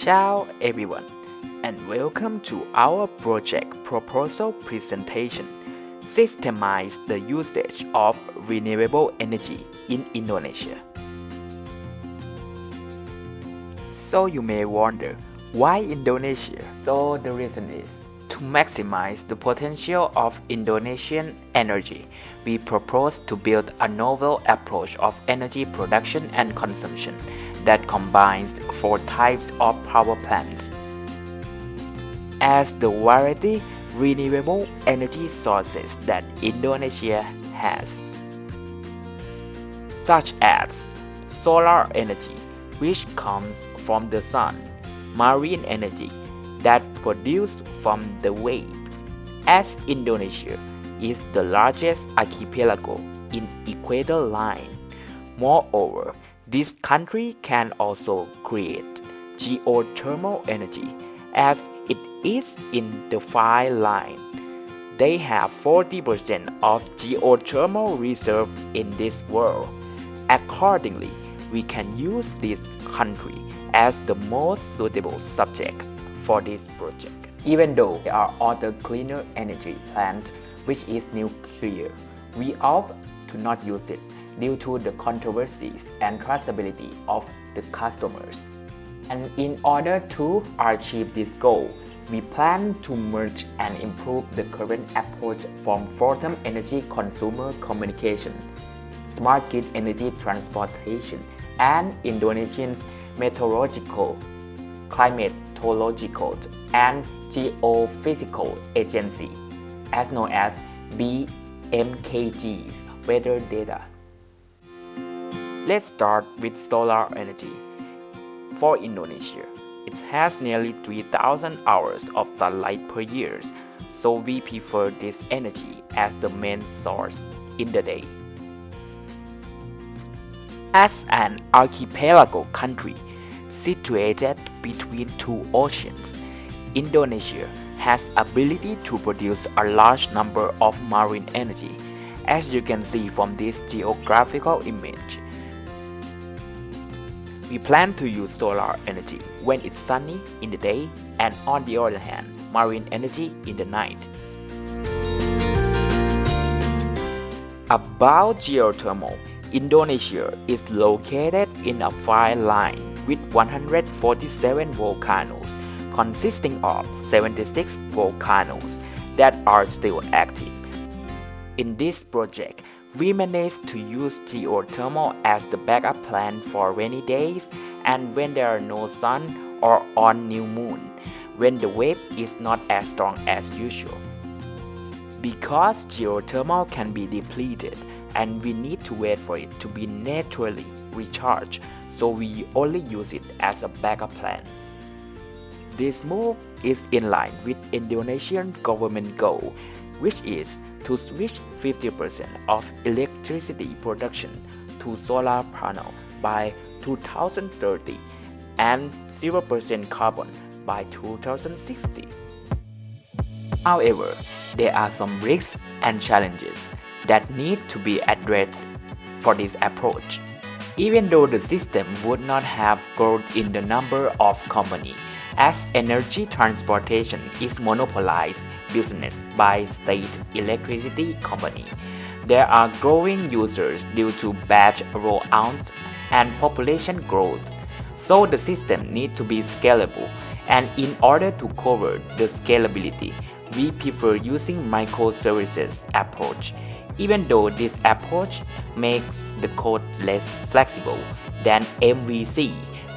Ciao everyone, and welcome to our project proposal presentation. Systemize the usage of renewable energy in Indonesia. So you may wonder, why Indonesia? So the reason is, to maximize the potential of Indonesian energy, we propose to build a novel approach of energy production and consumption that combines four types of power plants. As the variety renewable energy sources that Indonesia has, such as solar energy, which comes from the sun, marine energy that produced from the wave, as Indonesia is the largest archipelago in equator line. Moreover, this country can also create geothermal energy as it is in the 5 line. They have 40% of geothermal reserve in this world. Accordingly, we can use this country as the most suitable subject for this project. Even though there are other cleaner energy plants, which is nuclear, we opt to not use it due to the controversies and traceability of the customers. And in order to achieve this goal, we plan to merge and improve the current approach from photon energy consumer communication, smart grid energy transportation, and Indonesian's meteorological, climatological, and geophysical agency, as known as BMKG's weather data. Let's start with solar energy. For Indonesia, it has nearly 3,000 hours of sunlight per year, so we prefer this energy as the main source in the day. As an archipelago country situated between two oceans, Indonesia has ability to produce a large number of marine energy, as you can see from this geographical image. We plan to use solar energy when it's sunny in the day, and on the other hand, marine energy in the night. About geothermal, Indonesia is located in a 5 line with 147 volcanoes, consisting of 76 volcanoes that are still active. In this project, we managed to use geothermal as the backup plan for rainy days and when there are no sun or on new moon, when the wave is not as strong as usual. Because geothermal can be depleted and we need to wait for it to be naturally recharged, so we only use it as a backup plan. This move is in line with Indonesian government goal, which is to switch 50% of electricity production to solar panel by 2030 and 0% carbon by 2060. However, there are some risks and challenges that need to be addressed for this approach. Even though the system would not have growth in the number of companies, as energy transportation is monopolized business by state electricity company, there are growing users due to batch rollout and population growth. So the system needs to be scalable, and in order to cover the scalability, we prefer using microservices approach. Even though this approach makes the code less flexible than MVC,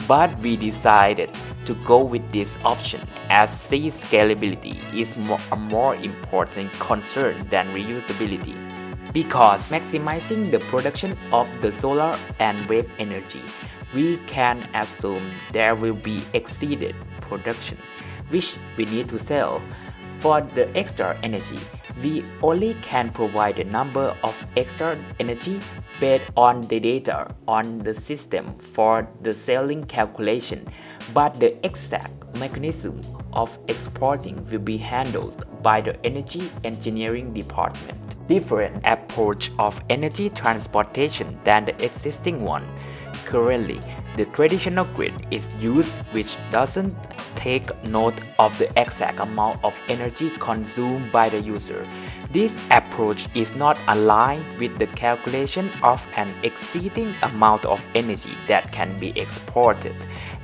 but we decided to go with this option as C scalability is a more important concern than reusability. Because maximizing the production of the solar and wave energy, we can assume there will be exceeded production, which we need to sell. For the extra energy, we only can provide a number of extra energy based on the data on the system for the selling calculation, but the exact mechanism of exporting will be handled by the energy engineering department. Different approach of energy transportation than the existing one. Currently, the traditional grid is used, which doesn't take note of the exact amount of energy consumed by the user. This approach is not aligned with the calculation of an exceeding amount of energy that can be exported.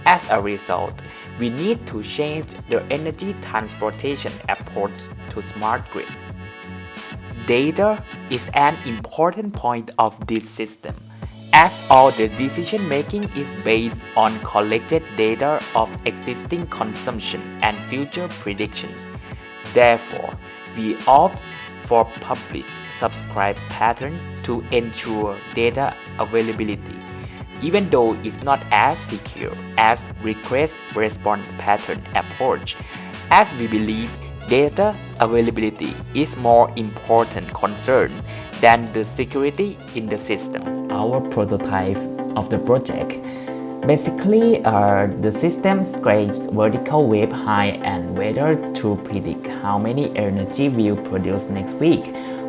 As a result, we need to change the energy transportation approach to smart grid. Data is an important point of this system, as all the decision making is based on collected data of existing consumption and future prediction. Therefore, we opt for public subscribe pattern to ensure data availability, even though it's not as secure as request response pattern approach, as we believe data availability is more important concern than the security in the system. Our prototype of the project basically the system scrapes vertical wave height and weather to predict how many energy will produce next week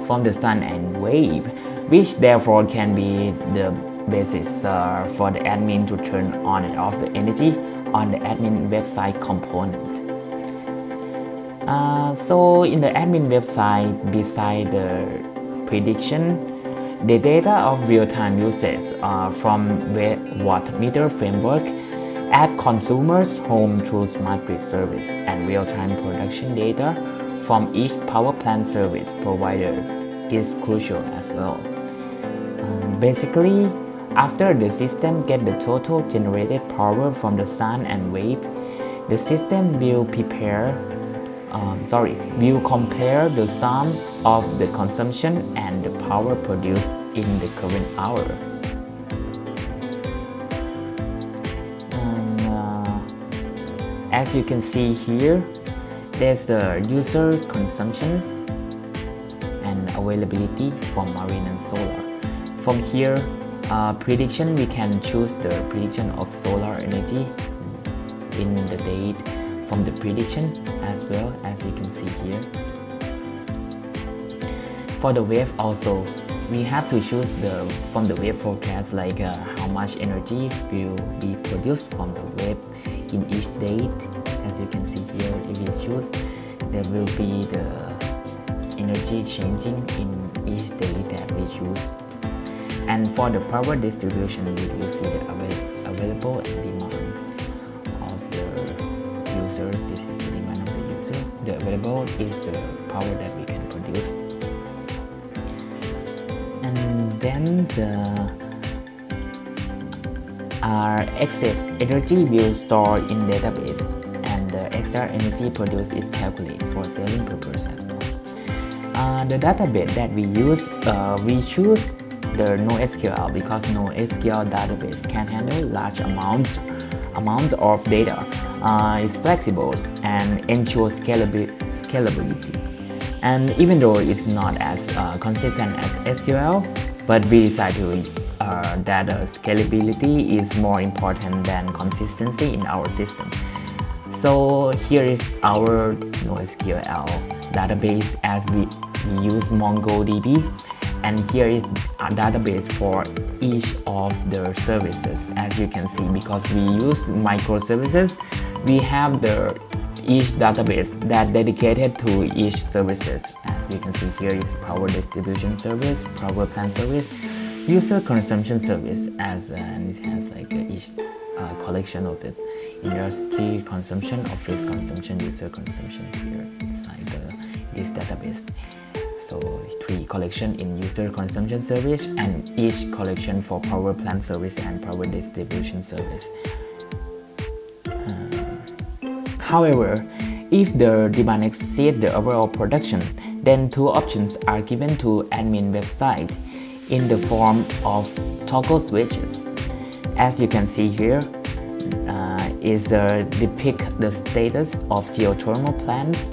from the sun and wave, which therefore can be the basis for the admin to turn on and off the energy on the admin website component. So in the admin website, beside the prediction, the data of real-time usage from watt meter framework at consumers' home through smart grid service and real-time production data from each power plant service provider is crucial as well. Basically, after the system gets the total generated power from the sun and wave, the system will compare the sum of the consumption and the power produced in the current hour. And as you can see here, there's a user consumption and availability for marine and solar. From here, prediction, we can choose the prediction of solar energy in the date from the prediction as well, as you can see here. For the wave also, we have to choose from the wave forecast, like how much energy will be produced from the wave in each date. As you can see here, if you choose, there will be the energy changing in each day that we choose. And for the power distribution, we will see the available and demand of the users. This is the demand of the user. The available is the power that we can produce. And then our excess energy will store in database, and the extra energy produced is calculated for selling purpose as well. The database that we use, we choose the NoSQL because NoSQL database can handle large amounts of data. It's flexible and ensures scalability. And even though it's not as consistent as SQL, but we decided that scalability is more important than consistency in our system. So here is our NoSQL database, as we use MongoDB, and here is a database for each of the services. As you can see, because we use microservices, we have each database that dedicated to each services. As we can see, here is power distribution service, power plant service, user consumption service, and it has like each collection of it: industry consumption, office consumption, user consumption here inside this database. So 3 collection in user consumption service, and each collection for power plant service and power distribution service. However, if the demand exceeds the overall production, then 2 options are given to admin website in the form of toggle switches. As you can see here, is depict the status of geothermal plants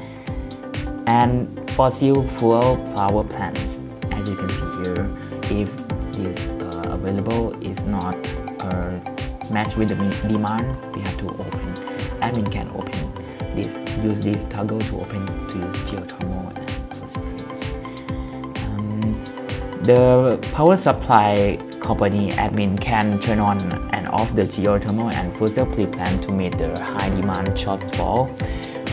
and fossil fuel power plants. As you can see here, if this available is not matched with the demand, we have to open. Admin can open this, use this toggle to open to use geothermal and fossil fuels. The power supply company admin can turn on and off the geothermal and fossil fuel plant to meet the high demand shortfall.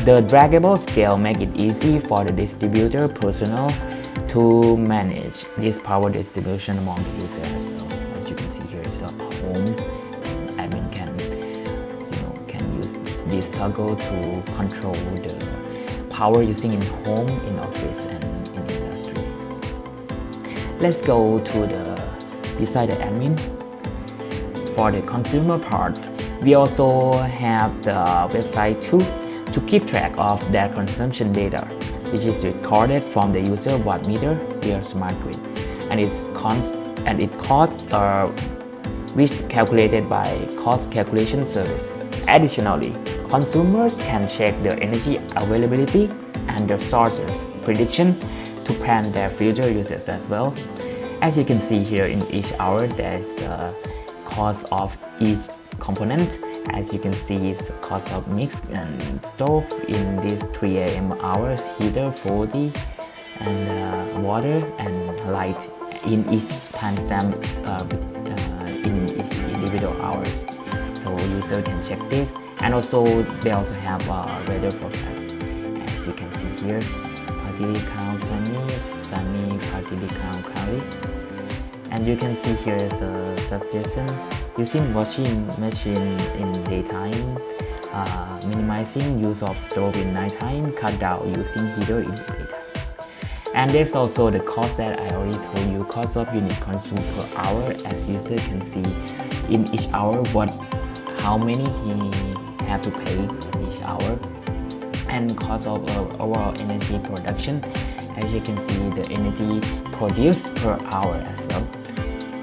The draggable scale make it easy for the distributor personnel to manage this power distribution among the users as well. As you can see here is a home, and admin can use this toggle to control the power using in home, in office, and in industry. Let's go to the beside the admin. For the consumer part, we also have the website too to keep track of their consumption data, which is recorded from the user watt meter via smart grid, and it costs which calculated by cost calculation service. Additionally, consumers can check the energy availability and the sources prediction to plan their future uses as well. As you can see here, in each hour there's a cost of each component. As you can see, it's cost of mix and stove in these 3 a.m. hours, heater 40, and water and light in each timestamp in each individual hours. So user can check this, and also they also have weather forecast. As you can see here, partly count sunny, partly count cloudy. And you can see here is a suggestion using washing machine in daytime, minimizing use of stove in nighttime, cut down using heater in the daytime. And there's also the cost that I already told you, cost of unit consumed per hour. As user can see in each hour how many he have to pay in each hour, and cost of overall energy production. As you can see, the energy produced per hour as well.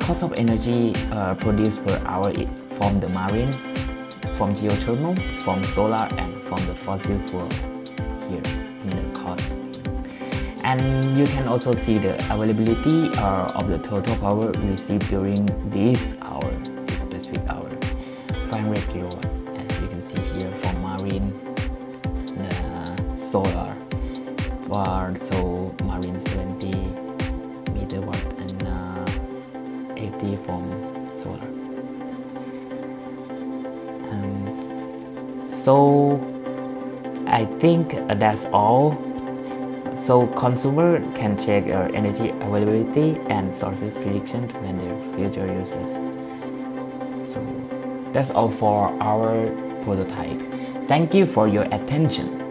Cost of energy produced per hour from the marine, from geothermal, from solar, and from the fossil fuel here in the cost. And you can also see the availability of the total power received during this hour, this specific hour, 500 kilowatt. As you can see here, for marine, solar, so marine 70 meter watt, and 80 from solar. So I think that's all. So consumer can check energy availability and sources prediction to plan their future uses. So that's all for our prototype. Thank you for your attention.